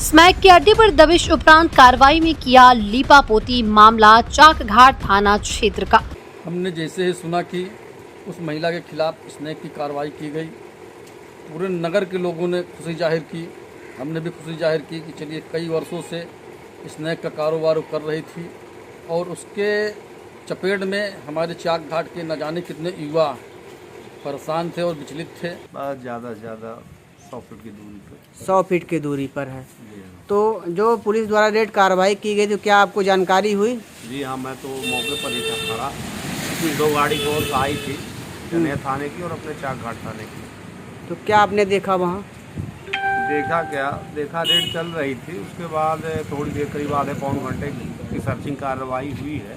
Smack के अड्डे पर दबिश उपरांत कार्रवाई में किया लीपापोती, मामला चाकघाट थाना क्षेत्र का। हमने जैसे ही सुना कि उस महिला के खिलाफ स्नैक की कार्रवाई की गई, पूरे नगर के लोगों ने खुशी जाहिर की, हमने भी खुशी जाहिर की कि चलिए कई वर्षों से स्नैक का कारोबार कर रही थी और उसके चपेट में हमारे चाकघाट के न जाने कितने युवा परेशान थे और विचलित थे। ज़्यादा से ज़्यादा 100 फीट की दूरी पर 100 फीट की दूरी पर है। तो जो पुलिस द्वारा रेड कार्रवाई की गई तो क्या आपको जानकारी हुई? जी हाँ, मैं तो मौके पर ही था खड़ा। 2 गाड़ी और आई थी, चने थाने की और अपने चाकघाट थाने की। तो क्या आपने देखा वहाँ? देखा रेड चल रही थी। उसके बाद थोड़ी देर करीब आधे पौन घंटे की सर्चिंग कार्रवाई हुई है।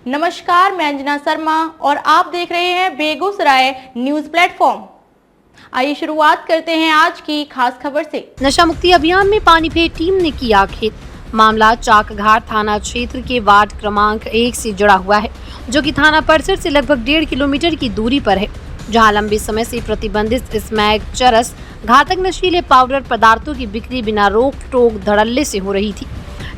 नमस्कार, मैं अंजना शर्मा और आप देख रहे हैं बेगूसराय न्यूज प्लेटफॉर्म। आइए शुरुआत करते हैं आज की खास खबर से। नशा मुक्ति अभियान में पानीपत टीम ने किया खेत। मामला चाकघाट थाना क्षेत्र के वार्ड क्रमांक 1 से जुड़ा हुआ है, जो कि थाना परिसर से लगभग 1.5 किलोमीटर की दूरी पर है, जहां लंबे समय से प्रतिबंधित स्मैक, चरस, घातक नशीले पाउडर पदार्थों की बिक्री बिना रोक टोक धड़ल्ले से हो रही थी।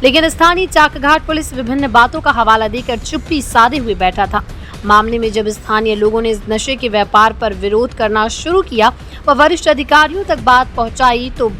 लेकिन स्थानीय चाकघाट पुलिस विभिन्न बातों का हवाला देकर चुप्पी साधे हुए बैठा था। मामले में जब स्थानीय लोगों ने इस नशे के व्यापार पर विरोध करना शुरू किया व वरिष्ठ अधिकारियों तक बात पहुंचाई, तो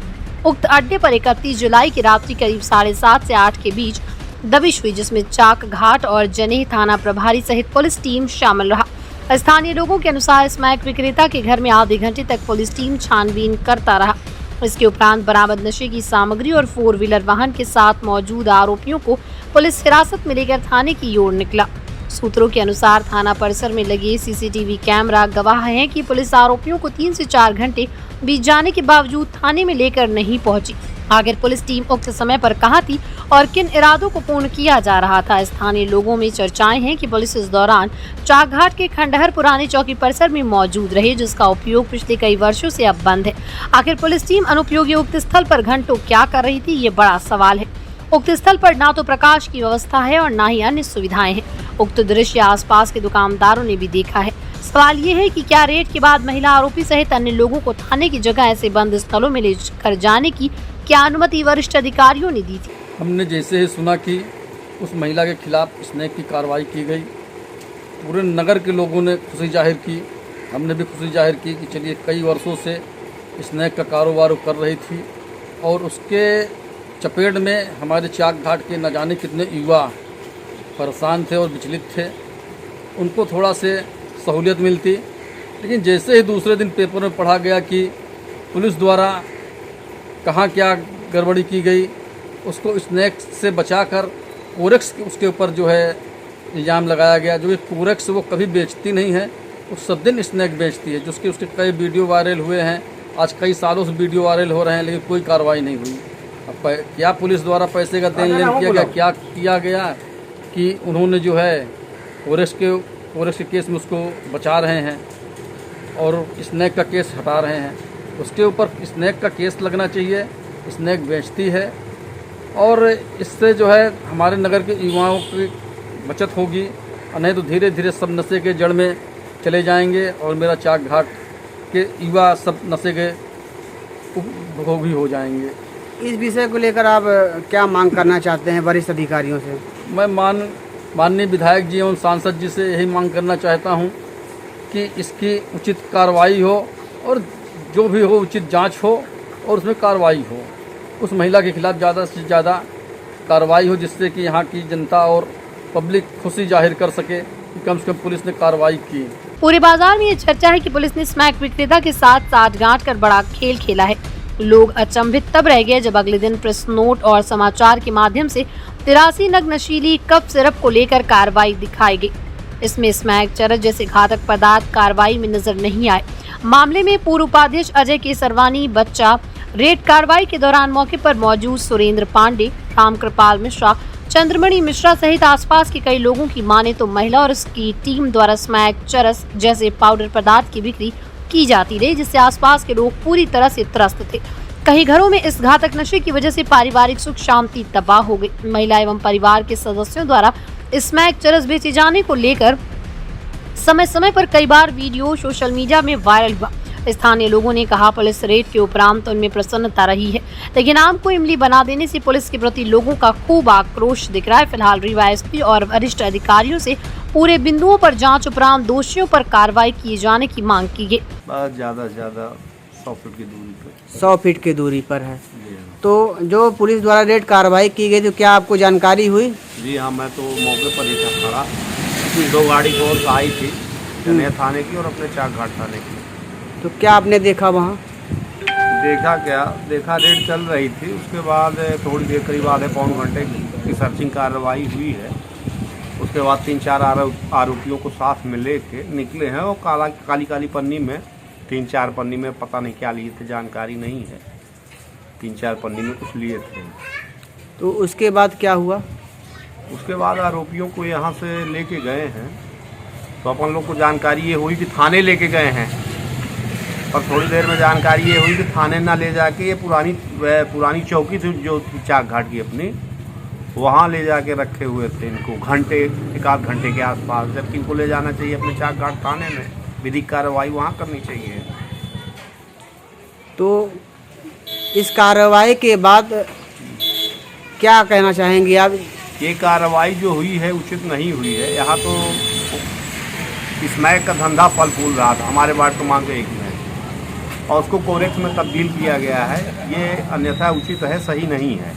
उक्त अड्डे पर 31 जुलाई की रात्रि करीब 7:30 से 8 के बीच दबिश हुई, जिसमें चाकघाट और जनेह थाना प्रभारी सहित पुलिस टीम शामिल रहा। स्थानीय लोगों के अनुसार स्मैक विक्रेता के घर में आधे घंटे तक पुलिस टीम छानबीन करता रहा। इसके उपरांत बरामद नशे की सामग्री और 4 व्हीलर वाहन के साथ मौजूद आरोपियों को पुलिस हिरासत में लेकर थाने की ओर निकला। सूत्रों के अनुसार थाना परिसर में लगे सीसीटीवी कैमरा गवाह हैं कि पुलिस आरोपियों को 3 से 4 घंटे बीत जाने के बावजूद थाने में लेकर नहीं पहुंची। आखिर पुलिस टीम उक्त समय पर कहां थी और किन इरादों को पूर्ण किया जा रहा था? स्थानीय लोगों में चर्चाएं हैं कि पुलिस इस दौरान चाकघाट के खंडहर पुरानी चौकी परिसर में मौजूद रही, जिसका उपयोग पिछले कई वर्षों से अब बंद है। आखिर पुलिस टीम अनुपयोगी उक्त स्थल पर घंटों क्या कर रही थी, ये बड़ा सवाल है। उक्त स्थल पर ना तो प्रकाश की व्यवस्था है और ना ही अन्य सुविधाएं हैं। उक्त दृश्य आसपास के दुकानदारों ने भी देखा है। सवाल ये है कि क्या रेड के बाद महिला आरोपी सहित अन्य लोगों को थाने की जगह ऐसे बंद स्थलों में लेकर जाने की क्या अनुमति वरिष्ठ अधिकारियों ने दी थी? हमने जैसे ही सुना कि उस महिला के खिलाफ स्नैक की कार्रवाई की गई, पूरे नगर के लोगों ने खुशी जाहिर की, हमने भी खुशी जाहिर की कि चलिए कई वर्षों से स्नैक का कारोबार कर रही थी और उसके चपेट में हमारे चाकघाट के न जाने कितने युवा परेशान थे और विचलित थे। उनको थोड़ा से सहूलियत मिलती, लेकिन जैसे ही दूसरे दिन पेपर में पढ़ा गया कि पुलिस द्वारा कहाँ क्या गड़बड़ी की गई, उसको स्नैक्स से बचाकर कोरेक्स उसके ऊपर जो है इल्ज़ाम लगाया गया, जो कि कोरेक्स वो कभी बेचती नहीं है, वो सब दिन स्नैक बेचती है, जिसके उसके कई वीडियो वायरल हुए हैं। आज कई सालों से वीडियो वायरल हो रहे हैं, लेकिन कोई कार्रवाई नहीं हुई। अब क्या पुलिस द्वारा पैसे का देन लेन किया गया, क्या किया गया कि उन्होंने जो है कोरेक्स के केस में उसको बचा रहे हैं और स्नैक का केस हटा रहे हैं। उसके ऊपर स्नैक का केस लगना चाहिए। स्नैक बेचती है और इससे जो है हमारे नगर के युवाओं की बचत होगी, और नहीं तो धीरे धीरे सब नशे के जड़ में चले जाएंगे और मेरा चाकघाट के युवा सब नशे के उपभोगी हो जाएंगे। इस विषय को लेकर आप क्या मांग करना चाहते हैं वरिष्ठ अधिकारियों से? मैं माननीय विधायक जी एवं सांसद जी से यही मांग करना चाहता हूं कि इसकी उचित कार्रवाई हो और जो भी हो उचित जांच हो और उसमें कार्रवाई हो। उस महिला के खिलाफ ज़्यादा से ज़्यादा कार्रवाई हो, जिससे कि यहाँ की जनता और पब्लिक खुशी जाहिर कर सके कि कम से कम पुलिस ने कार्रवाई की। पूरे बाजार में ये चर्चा है कि पुलिस ने स्मैक विक्रेता के साथ साठगांठ कर बड़ा खेल खेला है। लोग अचंभित तब रह गए जब अगले दिन प्रेस नोट और समाचार के माध्यम से 83 नग नशीली कफ सिरप को लेकर कार्रवाई दिखाई गई। इसमें स्मैक, चरस जैसे घातक पदार्थ कार्रवाई में नजर नहीं आए। मामले में पूर्व उपाध्यक्ष अजय केसरवानी बच्चा रेड कार्रवाई के दौरान मौके पर मौजूद सुरेंद्र पांडे, रामकृपाल मिश्रा, चंद्रमणि मिश्रा सहित आसपास के कई लोगों की माने तो महिला और उसकी टीम द्वारा स्मैक, चरस जैसे पाउडर पदार्थ की बिक्री की जाती रही, जिससे आसपास के लोग पूरी तरह से त्रस्त थे। कई घरों में इस घातक नशे की वजह से पारिवारिक सुख शांति तबाह हो गई। महिला एवं परिवार के सदस्यों द्वारा स्मैक, चरस बेचे जाने को लेकर समय समय पर कई बार वीडियो सोशल मीडिया में वायरल हुआ। स्थानीय लोगों ने कहा पुलिस रेड के उपरांत उनमें प्रसन्नता रही है, लेकिन आम को इमली बना देने से पुलिस के प्रति लोगों का खूब आक्रोश दिख रहा है। फिलहाल रीवा एसपी और वरिष्ठ अधिकारियों से पूरे बिंदुओं पर जांच उपरांत दोषियों पर कार्रवाई किए जाने की मांग की गई। बस ज़्यादा से ज़्यादा 100 फीट की दूरी पर 100 फीट की दूरी पर है। तो जो पुलिस द्वारा रेड कार्रवाई की गई तो क्या आपको जानकारी हुई? जी हाँ, मैं तो मौके पर ही था खड़ा। कुछ 2 गाड़ी फोर्स आई थी चने थाने की और अपने चाक घाट थाने की। तो क्या आपने देखा वहाँ? देखा रेड चल रही थी। उसके बाद थोड़ी देर करीब आधे पौन घंटे की सर्चिंग कार्रवाई हुई है। उसके बाद 3-4 आरोपियों को साथ में लेके निकले हैं और काली पन्नी में 3-4 पन्नी में पता नहीं क्या लिए थे, जानकारी नहीं है। 3-4 पन्नी में कुछ लिए थे। तो उसके बाद क्या हुआ? उसके बाद आरोपियों को यहाँ से लेके गए हैं। तो अपन लोग को जानकारी ये हुई कि थाने लेके गए हैं, और थोड़ी देर में जानकारी ये हुई कि थाने ना ले जाके ये पुरानी चौकी थी जो चाक घाट की अपनी, वहाँ ले जाके रखे हुए थे इनको एक आध घंटे के आसपास, जबकि इनको ले जाना चाहिए अपने चाक घाट थाने में। विधिक कार्रवाई वहाँ करनी चाहिए। तो इस कार्रवाई के बाद क्या कहना चाहेंगे आप? ये कार्रवाई जो हुई है उचित नहीं हुई है। यहाँ तो स्मैक का धंधा फल फूल रहा था हमारे वार्ड क्रमांक 1 में, और उसको कोरेक्स में तब्दील किया गया है। ये अन्यथा उचित है, सही नहीं है।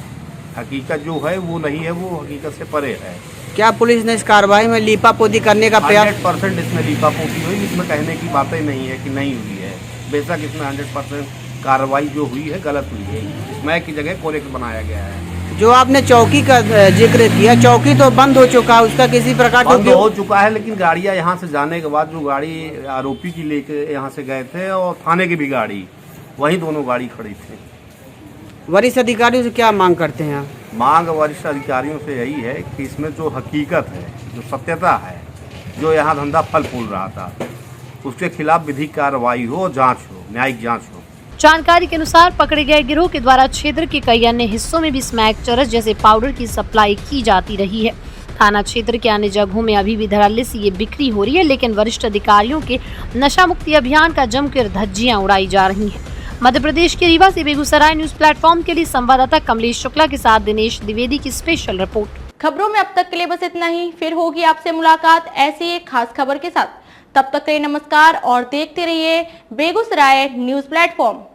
हकीकत जो है वो नहीं है, वो हकीकत से परे है। क्या पुलिस ने इस कार्रवाई में लीपापोती करने का प्रयास? 100% इसमें लीपापोती हुई, इसमें कहने की बातें नहीं है कि नहीं हुई है। बेशक इसमें 100% कार्रवाई जो हुई है गलत हुई है। स्मैक की जगह कोरेक्स बनाया गया है। जो आपने चौकी का जिक्र किया, चौकी तो बंद हो चुका है, उसका किसी प्रकार का बंद हो चुका है, लेकिन गाड़ियां यहाँ से जाने के बाद जो गाड़ी आरोपी की लेके यहाँ से गए थे और थाने की भी गाड़ी, वही दोनों गाड़ी खड़ी थी। वरिष्ठ अधिकारियों से क्या मांग करते हैं आप? मांग वरिष्ठ अधिकारियों से यही है कि इसमें जो हकीकत है, जो सत्यता है, जो यहाँ धंधा फल फूल रहा था, उसके खिलाफ विधिक कार्रवाई हो, जाँच हो, न्यायिक जाँच हो। जानकारी के अनुसार पकड़े गए गिरोह के द्वारा क्षेत्र के कई अन्य हिस्सों में भी स्मैक चरस जैसे पाउडर की सप्लाई की जाती रही है। थाना क्षेत्र के अन्य जगहों में अभी भी धड़ल्ले से ये बिक्री हो रही है, लेकिन वरिष्ठ अधिकारियों के नशा मुक्ति अभियान का जमकर धज्जियां उड़ाई जा रही हैं। मध्य प्रदेश के रीवा से बेगूसराय न्यूज प्लेटफॉर्म के लिए संवाददाता कमलेश शुक्ला के साथ दिनेश द्विवेदी की स्पेशल रिपोर्ट। खबरों में अब तक के लिए बस इतना ही। फिर होगी आपसे मुलाकात ऐसी एक खास खबर के साथ। तब तक के लिए नमस्कार और देखते रहिए बेगूसराय न्यूज प्लेटफॉर्म।